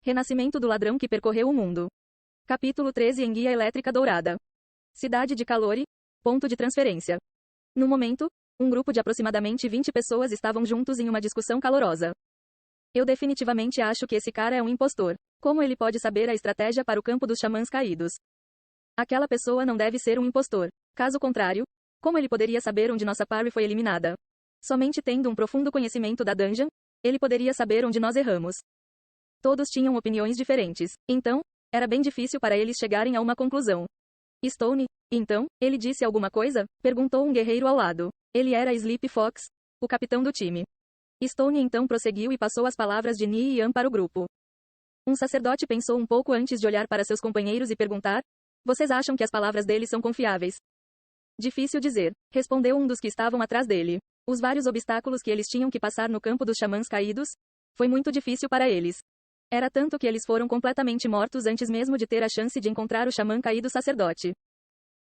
Renascimento do ladrão que percorreu o mundo. Capítulo 13. Enguia elétrica dourada. Cidade de Calori, ponto de transferência. No momento, um grupo de aproximadamente 20 pessoas estavam juntos em uma discussão calorosa. Eu definitivamente acho que esse cara é um impostor. Como ele pode saber a estratégia para o campo dos xamãs caídos? Aquela pessoa não deve ser um impostor. Caso contrário, como ele poderia saber onde nossa party foi eliminada? Somente tendo um profundo conhecimento da dungeon, ele poderia saber onde nós erramos. Todos tinham opiniões diferentes, então, era bem difícil para eles chegarem a uma conclusão. Stone, então, ele disse alguma coisa? Perguntou um guerreiro ao lado. Ele era Sleepy Fox, o capitão do time. Stone então prosseguiu e passou as palavras de Ni e Yan para o grupo. Um sacerdote pensou um pouco antes de olhar para seus companheiros e perguntar: vocês acham que as palavras dele são confiáveis? Difícil dizer, respondeu um dos que estavam atrás dele. Os vários obstáculos que eles tinham que passar no campo dos xamãs caídos, foi muito difícil para eles. Era tanto que eles foram completamente mortos antes mesmo de ter a chance de encontrar o xamã caído sacerdote.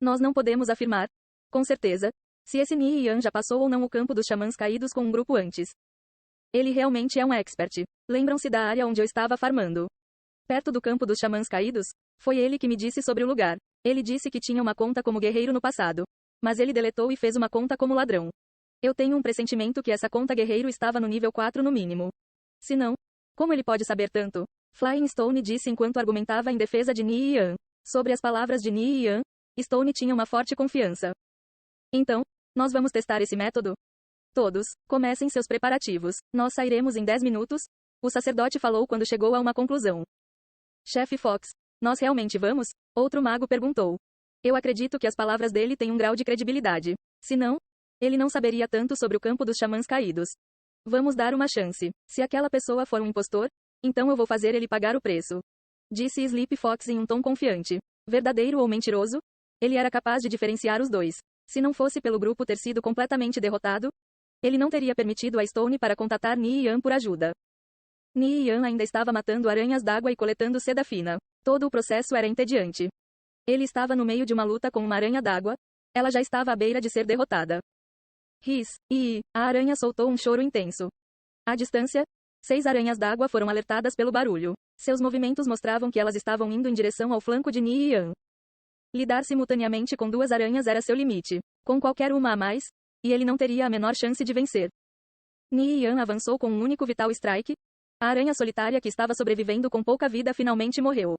Nós não podemos afirmar, com certeza, se esse Ni e Yan já passou ou não o campo dos xamãs caídos com um grupo antes. Ele realmente é um expert. Lembram-se da área onde eu estava farmando? Perto do campo dos xamãs caídos? Foi ele que me disse sobre o lugar. Ele disse que tinha uma conta como guerreiro no passado. Mas ele deletou e fez uma conta como ladrão. Eu tenho um pressentimento que essa conta guerreiro estava no nível 4 no mínimo. Se não, como ele pode saber tanto? Flying Stone disse enquanto argumentava em defesa de Ni e Yan. Sobre as palavras de Ni e Yan, Stone tinha uma forte confiança. Então, nós vamos testar esse método? Todos, comecem seus preparativos. Nós sairemos em 10 minutos, o sacerdote falou quando chegou a uma conclusão. Chefe Fox, nós realmente vamos? Outro mago perguntou. Eu acredito que as palavras dele têm um grau de credibilidade. Se não, ele não saberia tanto sobre o campo dos xamãs caídos. Vamos dar uma chance. Se aquela pessoa for um impostor, então eu vou fazer ele pagar o preço. Disse Sleepy Fox em um tom confiante. Verdadeiro ou mentiroso? Ele era capaz de diferenciar os dois. Se não fosse pelo grupo ter sido completamente derrotado, ele não teria permitido a Stone para contatar Ni e Yan por ajuda. Ni e Yan ainda estava matando aranhas d'água e coletando seda fina. Todo o processo era entediante. Ele estava no meio de uma luta com uma aranha d'água. Ela já estava à beira de ser derrotada. A aranha soltou um choro intenso. À distância, 6 aranhas d'água foram alertadas pelo barulho. Seus movimentos mostravam que elas estavam indo em direção ao flanco de Ni e Yan. Lidar simultaneamente com 2 aranhas era seu limite. Com qualquer uma a mais, e ele não teria a menor chance de vencer. Ni e Yan avançou com um único Vital Strike. A aranha solitária que estava sobrevivendo com pouca vida finalmente morreu.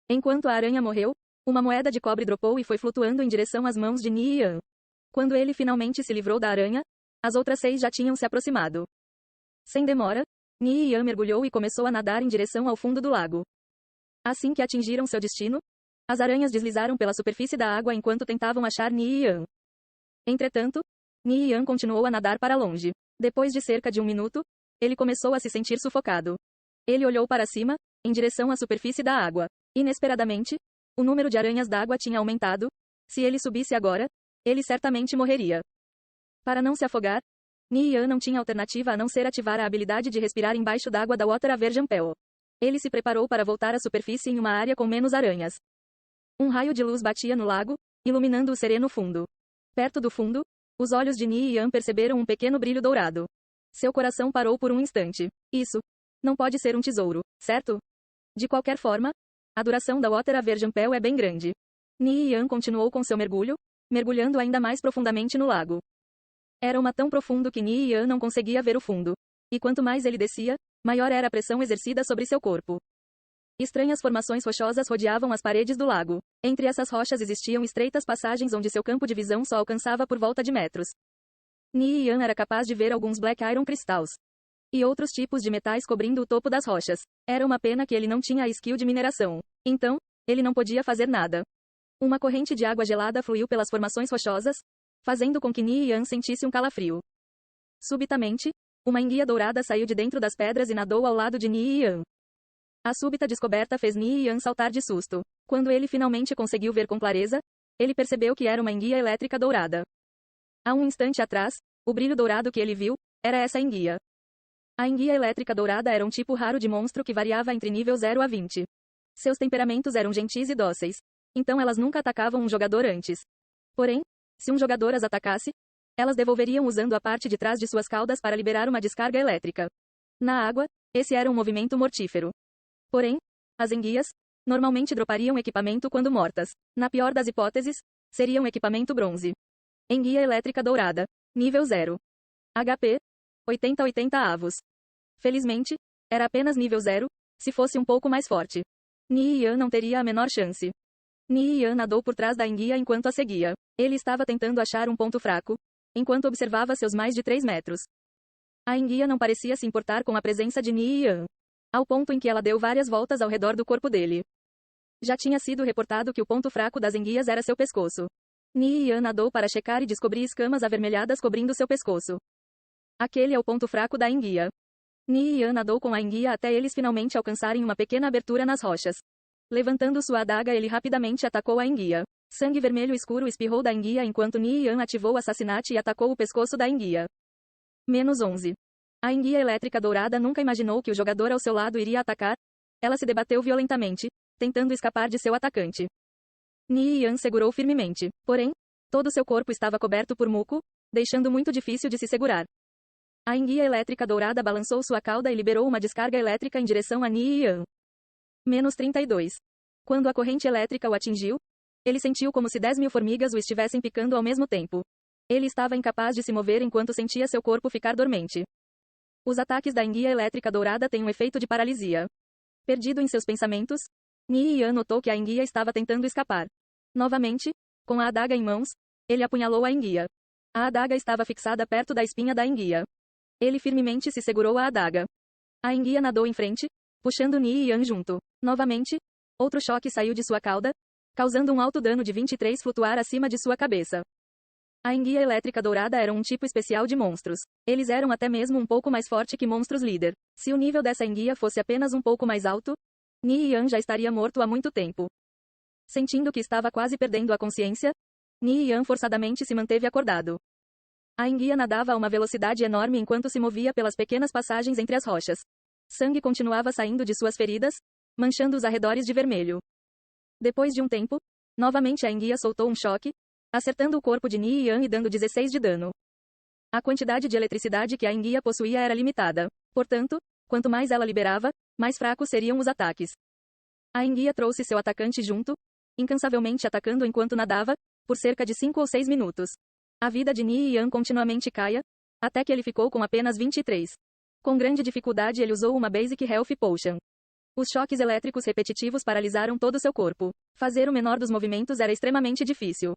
Enquanto a aranha morreu, uma moeda de cobre dropou e foi flutuando em direção às mãos de Ni e Yan. Quando ele finalmente se livrou da aranha, as outras 6 já tinham se aproximado. Sem demora, Ni e Yan mergulhou e começou a nadar em direção ao fundo do lago. Assim que atingiram seu destino, as aranhas deslizaram pela superfície da água enquanto tentavam achar Ni e Yan. Entretanto, Ni e Yan continuou a nadar para longe. Depois de cerca de 1 minuto, ele começou a se sentir sufocado. Ele olhou para cima, em direção à superfície da água. Inesperadamente, o número de aranhas d'água tinha aumentado. Se ele subisse agora, ele certamente morreria. Para não se afogar, Ni e Yan não tinha alternativa a não ser ativar a habilidade de respirar embaixo d'água da Water Aversion Pell. Ele se preparou para voltar à superfície em uma área com menos aranhas. Um raio de luz batia no lago, iluminando o sereno fundo. Perto do fundo, os olhos de Ni e Yan perceberam um pequeno brilho dourado. Seu coração parou por um instante. Isso não pode ser um tesouro, certo? De qualquer forma, a duração da Water Aversion Pell é bem grande. Ni e Yan continuou com seu mergulho, mergulhando ainda mais profundamente no lago. Era uma tão profundo que Ni e Yan não conseguia ver o fundo. E quanto mais ele descia, maior era a pressão exercida sobre seu corpo. Estranhas formações rochosas rodeavam as paredes do lago. Entre essas rochas existiam estreitas passagens onde seu campo de visão só alcançava por volta de metros. Ni e Yan era capaz de ver alguns Black Iron Crystals e outros tipos de metais cobrindo o topo das rochas. Era uma pena que ele não tinha a skill de mineração. Então, ele não podia fazer nada. Uma corrente de água gelada fluiu pelas formações rochosas, fazendo com que Ni e Yan sentisse um calafrio. Subitamente, uma enguia dourada saiu de dentro das pedras e nadou ao lado de Ni e Yan. A súbita descoberta fez Ni e Yan saltar de susto. Quando ele finalmente conseguiu ver com clareza, ele percebeu que era uma enguia elétrica dourada. Há um instante atrás, o brilho dourado que ele viu, era essa enguia. A enguia elétrica dourada era um tipo raro de monstro que variava entre nível 0 a 20. Seus temperamentos eram gentis e dóceis. Então elas nunca atacavam um jogador antes. Porém, se um jogador as atacasse, elas devolveriam usando a parte de trás de suas caudas para liberar uma descarga elétrica. Na água, esse era um movimento mortífero. Porém, As enguias, normalmente dropariam equipamento quando mortas. Na pior das hipóteses, seriam equipamento bronze. Enguia elétrica dourada. Nível 0. HP. 80 avos. Felizmente, era apenas nível 0, se fosse um pouco mais forte. Nian não teria a menor chance. Nian nadou por trás da enguia enquanto a seguia. Ele estava tentando achar um ponto fraco, enquanto observava seus mais de 3 metros. A enguia não parecia se importar com a presença de Nian, ao ponto em que ela deu várias voltas ao redor do corpo dele. Já tinha sido reportado que o ponto fraco das enguias era seu pescoço. Nian nadou para checar e descobrir escamas avermelhadas cobrindo seu pescoço. Aquele é o ponto fraco da enguia. Nian nadou com a enguia até eles finalmente alcançarem uma pequena abertura nas rochas. Levantando sua adaga, ele rapidamente atacou a enguia. Sangue vermelho escuro espirrou da enguia enquanto Nian ativou o assassinate e atacou o pescoço da enguia. -11. A enguia elétrica dourada nunca imaginou que o jogador ao seu lado iria atacar. Ela se debateu violentamente, tentando escapar de seu atacante. Nian segurou firmemente, porém, todo seu corpo estava coberto por muco, deixando muito difícil de se segurar. A enguia elétrica dourada balançou sua cauda e liberou uma descarga elétrica em direção a Nian. -32. Quando a corrente elétrica o atingiu, ele sentiu como se 10.000 formigas o estivessem picando ao mesmo tempo. Ele estava incapaz de se mover enquanto sentia seu corpo ficar dormente. Os ataques da enguia elétrica dourada têm um efeito de paralisia. Perdido em seus pensamentos, Nian notou que a enguia estava tentando escapar. Novamente, com a adaga em mãos, ele apunhalou a enguia. A adaga estava fixada perto da espinha da enguia. Ele firmemente se segurou a adaga. A enguia nadou em frente, puxando Nian junto. Novamente, outro choque saiu de sua cauda, causando um alto dano de 23 flutuar acima de sua cabeça. A enguia elétrica dourada era um tipo especial de monstros. Eles eram até mesmo um pouco mais forte que monstros líder. Se o nível dessa enguia fosse apenas um pouco mais alto, Nian já estaria morto há muito tempo. Sentindo que estava quase perdendo a consciência, Nian forçadamente se manteve acordado. A enguia nadava a uma velocidade enorme enquanto se movia pelas pequenas passagens entre as rochas. Sangue continuava saindo de suas feridas, manchando os arredores de vermelho. Depois de um tempo, novamente a enguia soltou um choque, acertando o corpo de Nian e dando 16 de dano. A quantidade de eletricidade que a enguia possuía era limitada. Portanto, quanto mais ela liberava, mais fracos seriam os ataques. A enguia trouxe seu atacante junto, incansavelmente atacando enquanto nadava, por cerca de 5 ou 6 minutos. A vida de Nian continuamente caia, até que ele ficou com apenas 23. Com grande dificuldade ele usou uma Basic Health Potion. Os choques elétricos repetitivos paralisaram todo seu corpo. Fazer o menor dos movimentos era extremamente difícil.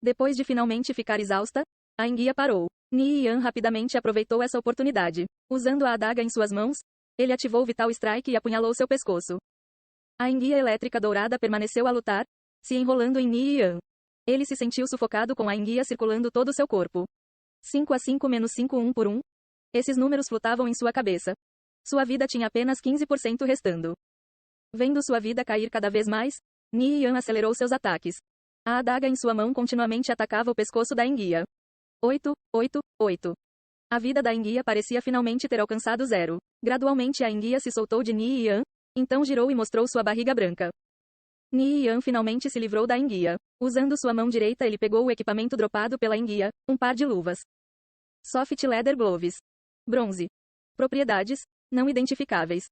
Depois de finalmente ficar exausta, a enguia parou. Nian rapidamente aproveitou essa oportunidade. Usando a adaga em suas mãos, ele ativou o Vital Strike e apunhalou seu pescoço. A enguia elétrica dourada permaneceu a lutar, se enrolando em Nian. Ele se sentiu sufocado com a enguia circulando todo o seu corpo. 5 a 5 - 5 1 por 1. Esses números flutavam em sua cabeça. Sua vida tinha apenas 15% restando. Vendo sua vida cair cada vez mais, Nian acelerou seus ataques. A adaga em sua mão continuamente atacava o pescoço da enguia. 8, 8, 8. A vida da enguia parecia finalmente ter alcançado 0. Gradualmente a enguia se soltou de Nian, então girou e mostrou sua barriga branca. Nian finalmente se livrou da enguia. Usando sua mão direita ele pegou o equipamento dropado pela enguia, um par de luvas. Soft Leather Gloves. Bronze. Propriedades, não identificáveis.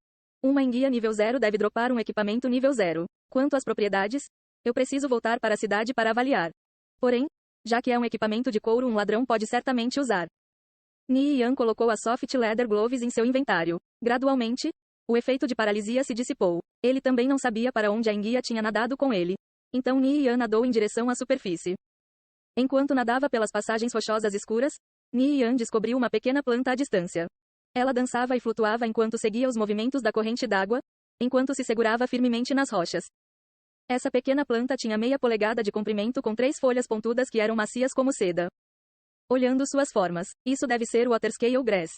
Uma enguia nível 0 deve dropar um equipamento nível 0. Quanto às propriedades, eu preciso voltar para a cidade para avaliar. Porém, já que é um equipamento de couro, um ladrão pode certamente usar. Nian colocou a Soft Leather Gloves em seu inventário. Gradualmente, o efeito de paralisia se dissipou. Ele também não sabia para onde a enguia tinha nadado com ele. Então Nian nadou em direção à superfície. Enquanto nadava pelas passagens rochosas escuras, Nian descobriu uma pequena planta à distância. Ela dançava e flutuava enquanto seguia os movimentos da corrente d'água, enquanto se segurava firmemente nas rochas. Essa pequena planta tinha meia polegada de comprimento com 3 folhas pontudas que eram macias como seda. Olhando suas formas, isso deve ser o Waterscale Grass.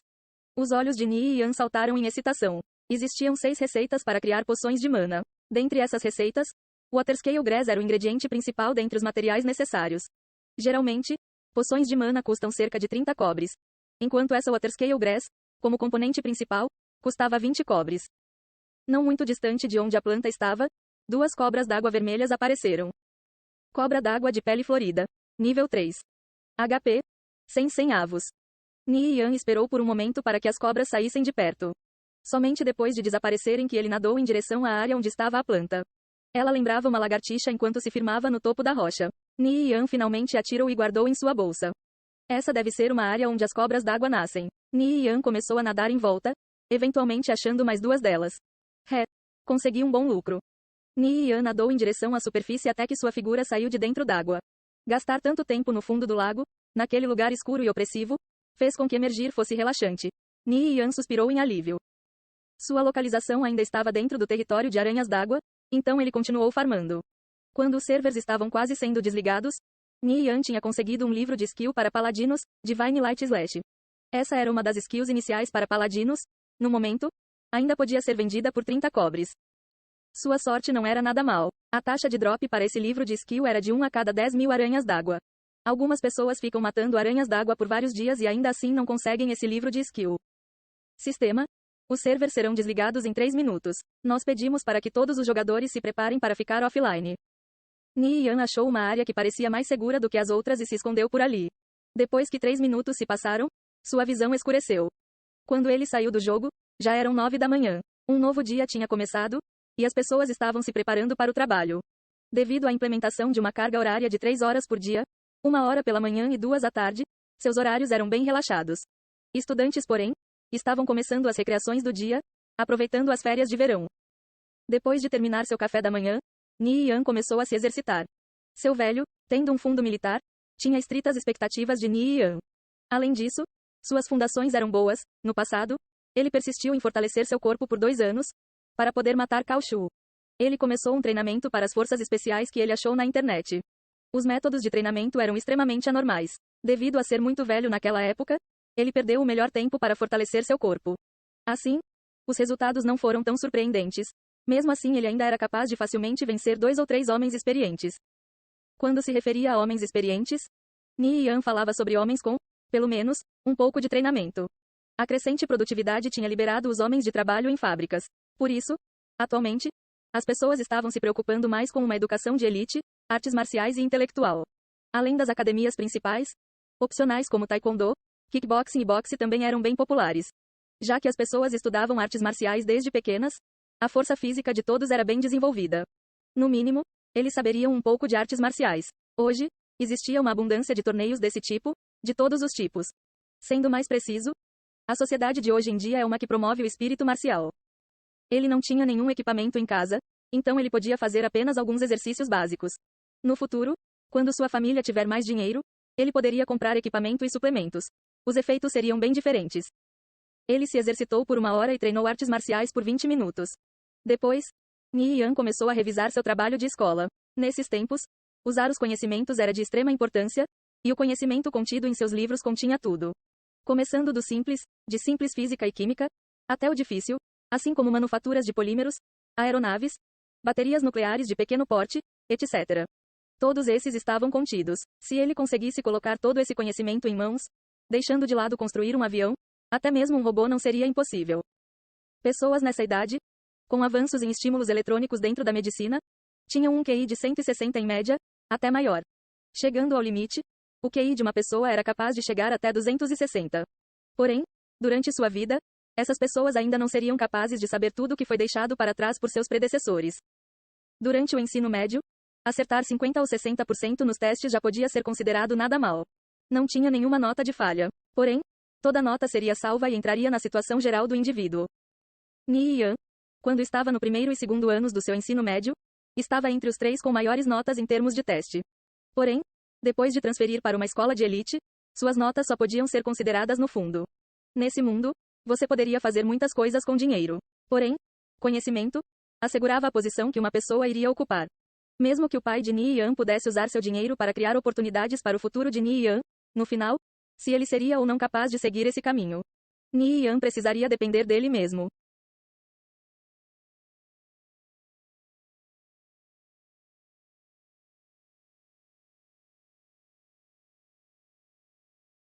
Os olhos de Nian saltaram em excitação. Existiam 6 receitas para criar poções de mana. Dentre essas receitas, o Waterscale Grass era o ingrediente principal dentre os materiais necessários. Geralmente, poções de mana custam cerca de 30 cobres. Enquanto essa Waterscale Grass, como componente principal, custava 20 cobres. Não muito distante de onde a planta estava, 2 cobras d'água vermelhas apareceram. Cobra d'água de pele florida. Nível 3. HP. 100 avos. Nian esperou por um momento para que as cobras saíssem de perto. Somente depois de desaparecerem que ele nadou em direção à área onde estava a planta. Ela lembrava uma lagartixa enquanto se firmava no topo da rocha. Ni Yan finalmente atirou e guardou em sua bolsa. Essa deve ser uma área onde as cobras d'água nascem. Ni Yan começou a nadar em volta, eventualmente achando mais duas delas. Consegui um bom lucro. Ni Yan nadou em direção à superfície até que sua figura saiu de dentro d'água. Gastar tanto tempo no fundo do lago, naquele lugar escuro e opressivo, fez com que emergir fosse relaxante. Ni Yan suspirou em alívio. Sua localização ainda estava dentro do território de aranhas d'água, então ele continuou farmando. Quando os servers estavam quase sendo desligados, Ni Yan tinha conseguido um livro de skill para paladinos, Divine Light Slash. Essa era uma das skills iniciais para paladinos, no momento, ainda podia ser vendida por 30 cobres. Sua sorte não era nada mal. A taxa de drop para esse livro de skill era de 1 a cada 10.000 aranhas d'água. Algumas pessoas ficam matando aranhas d'água por vários dias e ainda assim não conseguem esse livro de skill. Sistema. Os servers serão desligados em 3 minutos. Nós pedimos para que todos os jogadores se preparem para ficar offline. Ni Yan achou uma área que parecia mais segura do que as outras e se escondeu por ali. Depois que 3 minutos se passaram, sua visão escureceu. Quando ele saiu do jogo, já eram 9 da manhã. Um novo dia tinha começado, e as pessoas estavam se preparando para o trabalho. Devido à implementação de uma carga horária de 3 horas por dia, 1 hora pela manhã e 2 à tarde, seus horários eram bem relaxados. Estudantes, porém, estavam começando as recreações do dia, aproveitando as férias de verão. Depois de terminar seu café da manhã, Ni Yan começou a se exercitar. Seu velho, tendo um fundo militar, tinha estritas expectativas de Ni Yan. Além disso, suas fundações eram boas. No passado, ele persistiu em fortalecer seu corpo por 2 anos, para poder matar Cao Shu. Ele começou um treinamento para as forças especiais que ele achou na internet. Os métodos de treinamento eram extremamente anormais. Devido a ser muito velho naquela época, ele perdeu o melhor tempo para fortalecer seu corpo. Assim, os resultados não foram tão surpreendentes. Mesmo assim, ele ainda era capaz de facilmente vencer 2 ou 3 homens experientes. Quando se referia a homens experientes, Ni Yan falava sobre homens com, pelo menos, um pouco de treinamento. A crescente produtividade tinha liberado os homens de trabalho em fábricas. Por isso, atualmente, as pessoas estavam se preocupando mais com uma educação de elite, artes marciais e intelectual. Além das academias principais, opcionais como taekwondo, kickboxing e boxe também eram bem populares. Já que as pessoas estudavam artes marciais desde pequenas, a força física de todos era bem desenvolvida. No mínimo, eles saberiam um pouco de artes marciais. Hoje, existia uma abundância de torneios desse tipo, de todos os tipos. Sendo mais preciso, a sociedade de hoje em dia é uma que promove o espírito marcial. Ele não tinha nenhum equipamento em casa, então ele podia fazer apenas alguns exercícios básicos. No futuro, quando sua família tiver mais dinheiro, ele poderia comprar equipamento e suplementos. Os efeitos seriam bem diferentes. Ele se exercitou por 1 hora e treinou artes marciais por 20 minutos. Depois, Ni Yan começou a revisar seu trabalho de escola. Nesses tempos, usar os conhecimentos era de extrema importância, e o conhecimento contido em seus livros continha tudo. Começando do simples, de simples física e química, até o difícil, assim como manufaturas de polímeros, aeronaves, baterias nucleares de pequeno porte, etc. Todos esses estavam contidos. Se ele conseguisse colocar todo esse conhecimento em mãos, deixando de lado construir um avião, até mesmo um robô não seria impossível. Pessoas nessa idade, com avanços em estímulos eletrônicos dentro da medicina, tinham um QI de 160 em média, até maior. Chegando ao limite, o QI de uma pessoa era capaz de chegar até 260. Porém, durante sua vida, essas pessoas ainda não seriam capazes de saber tudo o que foi deixado para trás por seus predecessores. Durante o ensino médio, acertar 50 ou 60% nos testes já podia ser considerado nada mal. Não tinha nenhuma nota de falha. Porém, toda nota seria salva e entraria na situação geral do indivíduo. Ni Yan, quando estava no 1º e 2º anos do seu ensino médio, estava entre os 3 com maiores notas em termos de teste. Porém, depois de transferir para uma escola de elite, suas notas só podiam ser consideradas no fundo. Nesse mundo, você poderia fazer muitas coisas com dinheiro. Porém, conhecimento assegurava a posição que uma pessoa iria ocupar. Mesmo que o pai de Ni Yan pudesse usar seu dinheiro para criar oportunidades para o futuro de Ni Yan, no final, se ele seria ou não capaz de seguir esse caminho. Ni Yan precisaria depender dele mesmo.